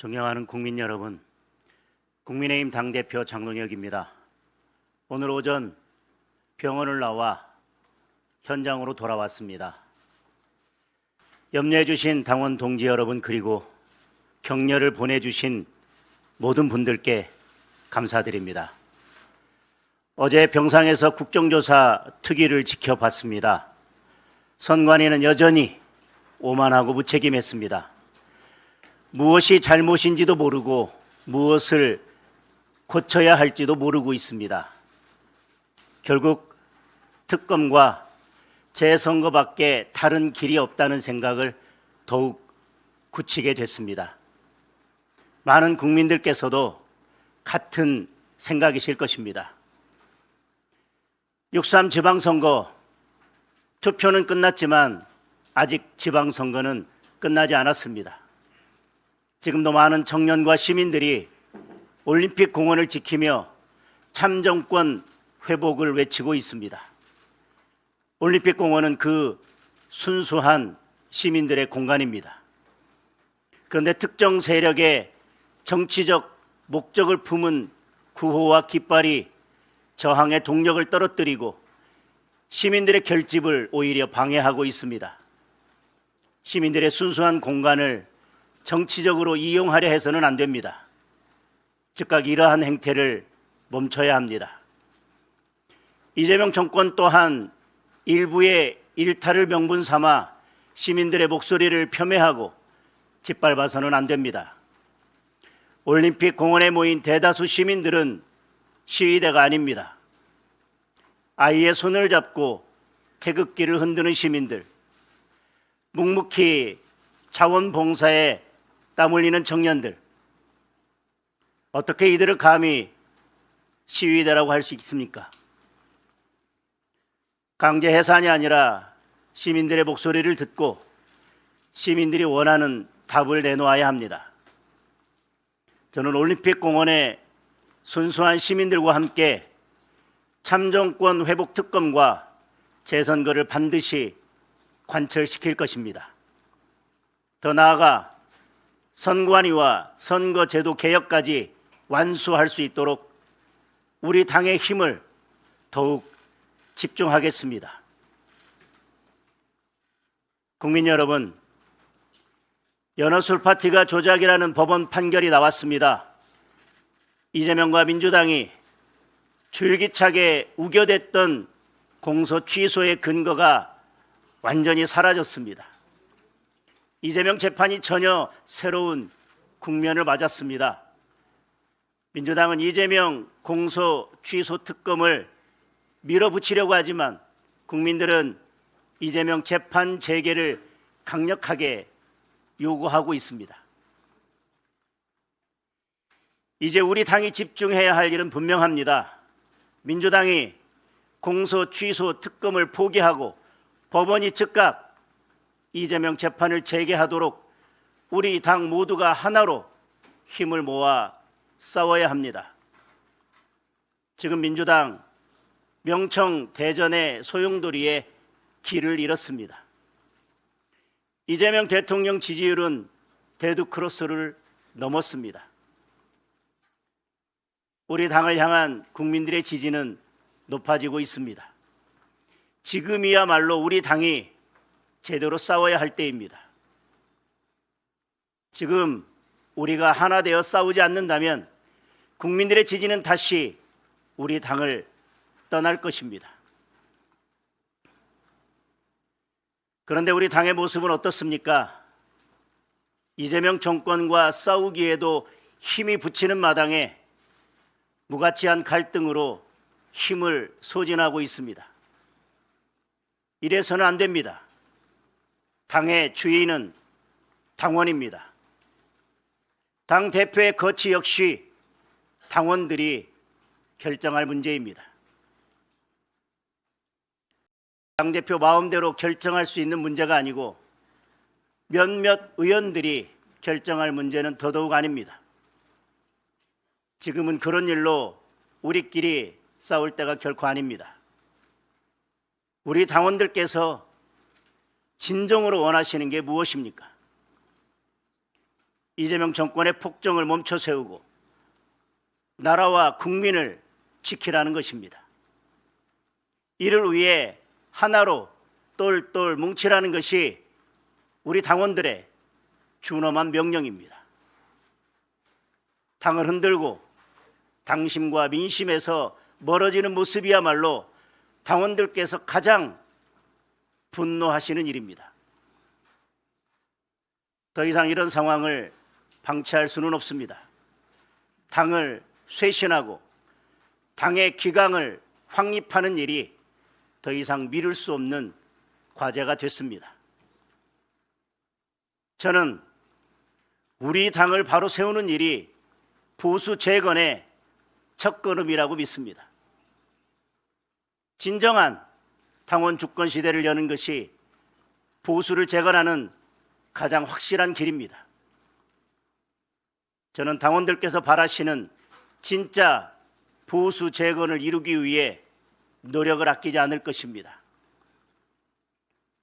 존경하는 국민 여러분, 국민의힘 당대표 장동혁입니다. 오늘 오전 병원을 나와 현장으로 돌아왔습니다. 염려해 주신 당원 동지 여러분, 그리고 격려를 보내주신 모든 분들께 감사드립니다. 어제 병상에서 국정조사 특위를 지켜봤습니다. 선관위는 여전히 오만하고 무책임했습니다. 무엇이 잘못인지도 모르고 무엇을 고쳐야 할지도 모르고 있습니다. 결국 특검과 재선거밖에 다른 길이 없다는 생각을 더욱 굳히게 됐습니다. 많은 국민들께서도 같은 생각이실 것입니다. 6.3 지방선거 투표는 끝났지만 아직 지방선거는 끝나지 않았습니다. 지금도 많은 청년과 시민들이 올림픽 공원을 지키며 참정권 회복을 외치고 있습니다. 올림픽 공원은 그 순수한 시민들의 공간입니다. 그런데 특정 세력의 정치적 목적을 품은 구호와 깃발이 저항의 동력을 떨어뜨리고 시민들의 결집을 오히려 방해하고 있습니다. 시민들의 순수한 공간을 정치적으로 이용하려 해서는 안 됩니다. 즉각 이러한 행태를 멈춰야 합니다. 이재명 정권 또한 일부의 일탈을 명분 삼아 시민들의 목소리를 폄훼하고 짓밟아서는 안 됩니다. 올림픽 공원에 모인 대다수 시민들은 시위대가 아닙니다. 아이의 손을 잡고 태극기를 흔드는 시민들, 묵묵히 자원봉사에 땀 흘리는 청년들, 어떻게 이들을 감히 시위대라고 할 수 있습니까? 강제 해산이 아니라 시민들의 목소리를 듣고 시민들이 원하는 답을 내놓아야 합니다. 저는 올림픽 공원에 순수한 시민들과 함께 참정권 회복 특검과 재선거를 반드시 관철시킬 것입니다. 더 나아가 선관위와 선거제도 개혁까지 완수할 수 있도록 우리 당의 힘을 더욱 집중하겠습니다. 국민 여러분, 연어술 파티가 조작이라는 법원 판결이 나왔습니다. 이재명과 민주당이 줄기차게 우겨댔던 공소 취소의 근거가 완전히 사라졌습니다. 이재명 재판이 전혀 새로운 국면을 맞았습니다. 민주당은 이재명 공소 취소 특검을 밀어붙이려고 하지만 국민들은 이재명 재판 재개를 강력하게 요구하고 있습니다. 이제 우리 당이 집중해야 할 일은 분명합니다. 민주당이 공소 취소 특검을 포기하고 법원이 즉각 이재명 재판을 재개하도록 우리 당 모두가 하나로 힘을 모아 싸워야 합니다. 지금 민주당 명청 대전의 소용돌이에 길을 잃었습니다. 이재명 대통령 지지율은 데드크로스를 넘었습니다. 우리 당을 향한 국민들의 지지는 높아지고 있습니다. 지금이야말로 우리 당이 제대로 싸워야 할 때입니다. 지금 우리가 하나 되어 싸우지 않는다면 국민들의 지지는 다시 우리 당을 떠날 것입니다. 그런데 우리 당의 모습은 어떻습니까? 이재명 정권과 싸우기에도 힘이 붙이는 마당에 무가치한 갈등으로 힘을 소진하고 있습니다. 이래서는 안 됩니다. 당의 주인은 당원입니다. 당 대표의 거취 역시 당원들이 결정할 문제입니다. 당대표 마음대로 결정할 수 있는 문제가 아니고 몇몇 의원들이 결정할 문제는 더더욱 아닙니다. 지금은 그런 일로 우리끼리 싸울 때가 결코 아닙니다. 우리 당원들께서 진정으로 원하시는 게 무엇입니까? 이재명 정권의 폭정을 멈춰 세우고 나라와 국민을 지키라는 것입니다. 이를 위해 하나로 똘똘 뭉치라는 것이 우리 당원들의 준엄한 명령입니다. 당을 흔들고 당심과 민심에서 멀어지는 모습이야말로 당원들께서 가장 분노하시는 일입니다. 더 이상 이런 상황을 방치할 수는 없습니다. 당을 쇄신하고 당의 기강을 확립하는 일이 더 이상 미룰 수 없는 과제가 됐습니다. 저는 우리 당을 바로 세우는 일이 보수 재건의 첫걸음이라고 믿습니다. 진정한 당원 주권 시대를 여는 것이 보수를 재건하는 가장 확실한 길입니다. 저는 당원들께서 바라시는 진짜 보수 재건을 이루기 위해 노력을 아끼지 않을 것입니다.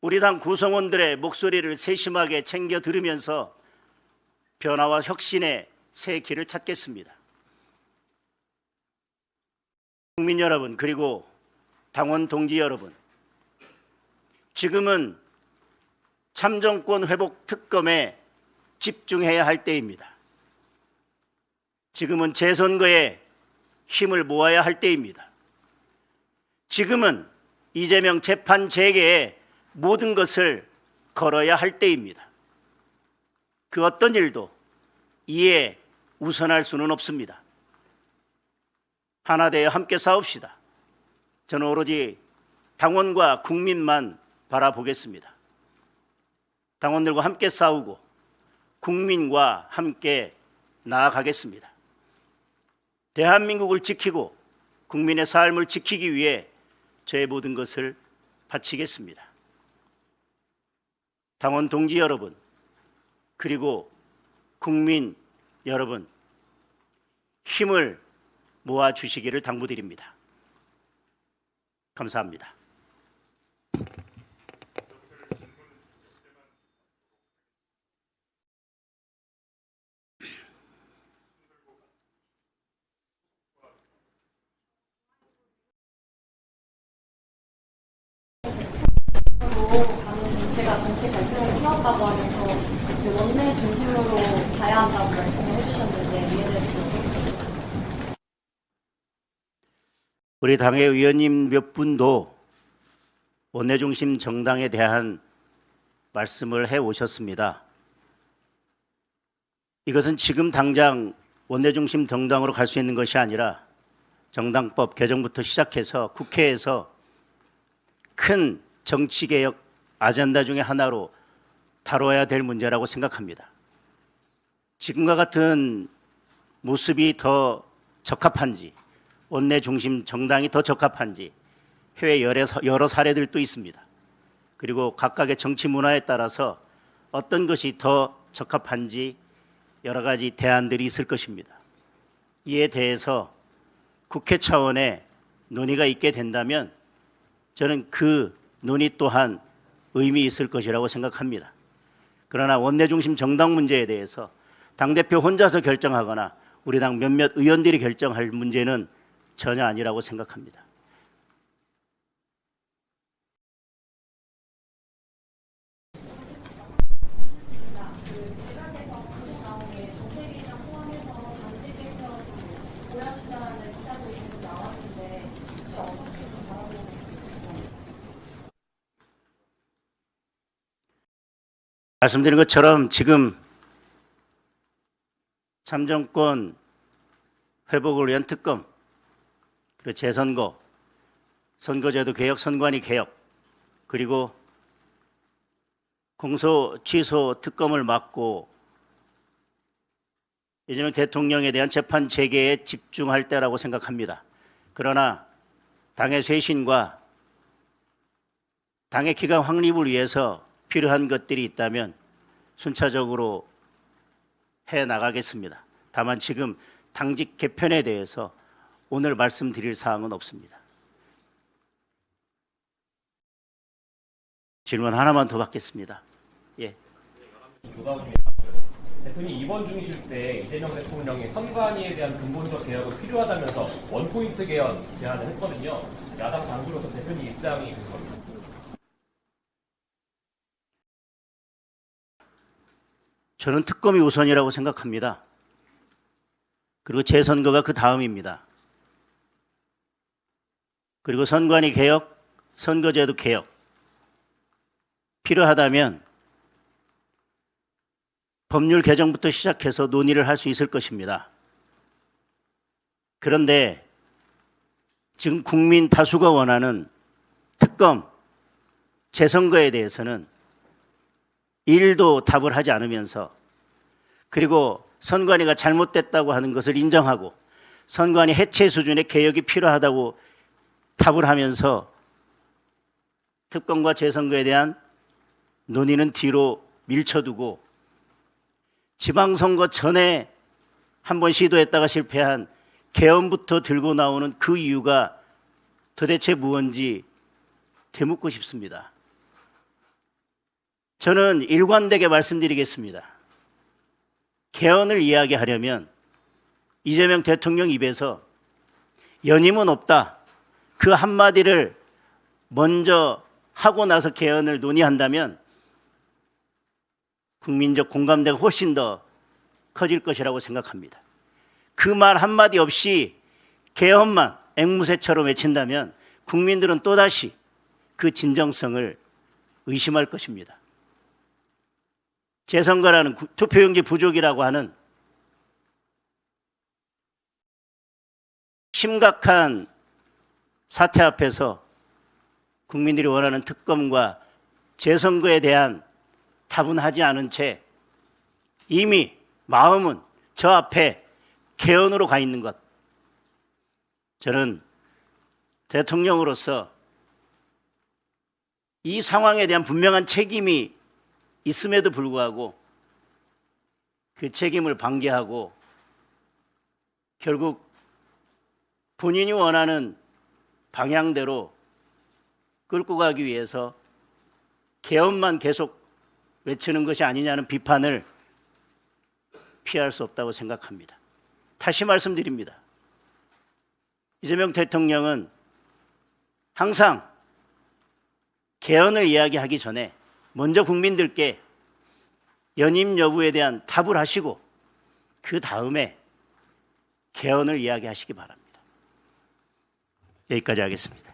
우리 당 구성원들의 목소리를 세심하게 챙겨 들으면서 변화와 혁신의 새 길을 찾겠습니다. 국민 여러분, 그리고 당원 동지 여러분, 지금은 참정권 회복 특검에 집중해야 할 때입니다. 지금은 재선거에 힘을 모아야 할 때입니다. 지금은 이재명 재판 재개에 모든 것을 걸어야 할 때입니다. 그 어떤 일도 이에 우선할 수는 없습니다. 하나 되어 함께 싸웁시다. 저는 오로지 당원과 국민만 바라보겠습니다. 당원들과 함께 싸우고 국민과 함께 나아가겠습니다. 대한민국을 지키고 국민의 삶을 지키기 위해 저의 모든 것을 바치겠습니다. 당원 동지 여러분, 그리고 국민 여러분, 힘을 모아주시기를 당부드립니다. 감사합니다. 제가 정치 갈등을 키웠다고 하면서 원내 중심으로 가야 한다고 말씀을 해주셨는데 이에 대해서 우리 당의 의원님 몇 분도 원내 중심 정당에 대한 말씀을 해 오셨습니다. 이것은 지금 당장 원내 중심 정당으로 갈 수 있는 것이 아니라 정당법 개정부터 시작해서 국회에서 큰 정치개혁 아젠다 중에 하나로 다뤄야 될 문제라고 생각합니다. 지금과 같은 모습이 더 적합한지, 원내 중심 정당이 더 적합한지 해외 여러 사례들도 있습니다. 그리고 각각의 정치 문화에 따라서 어떤 것이 더 적합한지 여러 가지 대안들이 있을 것입니다. 이에 대해서 국회 차원의 논의가 있게 된다면 저는 그 논의 또한 의미 있을 것이라고 생각합니다. 그러나 원내 중심 정당 문제에 대해서 당대표 혼자서 결정하거나 우리 당 몇몇 의원들이 결정할 문제는 전혀 아니라고 생각합니다. 말씀드린 것처럼 지금 참정권 회복을 위한 특검, 그리고 재선거, 선거제도 개혁, 선관위 개혁, 그리고 공소 취소 특검을 막고 이재명 대통령에 대한 재판 재개에 집중할 때라고 생각합니다. 그러나 당의 쇄신과 당의 기강 확립을 위해서 필요한 것들이 있다면 순차적으로 해나가겠습니다. 다만 지금 당직 개편에 대해서 오늘 말씀드릴 사항은 없습니다. 질문 하나만 더 받겠습니다. 예. 대표님 입원 중이실 때 이재명 대통령이 선관위에 대한 근본적 개혁이 필요하다면서 원포인트 개헌 제안을 했거든요. 야당 당수로서 대표님 입장이 궁금합니다. 저는 특검이 우선이라고 생각합니다. 그리고 재선거가 그 다음입니다. 그리고 선관위 개혁, 선거제도 개혁 필요하다면 법률 개정부터 시작해서 논의를 할 수 있을 것입니다. 그런데 지금 국민 다수가 원하는 특검, 재선거에 대해서는 일도 답을 하지 않으면서, 그리고 선관위가 잘못됐다고 하는 것을 인정하고 선관위 해체 수준의 개혁이 필요하다고 답을 하면서 특검과 재선거에 대한 논의는 뒤로 밀쳐두고 지방선거 전에 한번 시도했다가 실패한 개헌부터 들고 나오는 그 이유가 도대체 무엇인지 되묻고 싶습니다. 저는 일관되게 말씀드리겠습니다. 개헌을 이야기하려면 이재명 대통령 입에서 연임은 없다, 그 한마디를 먼저 하고 나서 개헌을 논의한다면 국민적 공감대가 훨씬 더 커질 것이라고 생각합니다. 그 말 한마디 없이 개헌만 앵무새처럼 외친다면 국민들은 또다시 그 진정성을 의심할 것입니다. 재선거라는 투표용지 부족이라고 하는 심각한 사태 앞에서 국민들이 원하는 특검과 재선거에 대한 답은 하지 않은 채 이미 마음은 저 앞에 개헌으로 가 있는 것, 저는 대통령으로서 이 상황에 대한 분명한 책임이 있음에도 불구하고 그 책임을 방기하고 결국 본인이 원하는 방향대로 끌고 가기 위해서 개헌만 계속 외치는 것이 아니냐는 비판을 피할 수 없다고 생각합니다. 다시 말씀드립니다. 이재명 대통령은 항상 개헌을 이야기하기 전에 먼저 국민들께 연임 여부에 대한 답을 하시고 그 다음에 개헌을 이야기하시기 바랍니다. 여기까지 하겠습니다.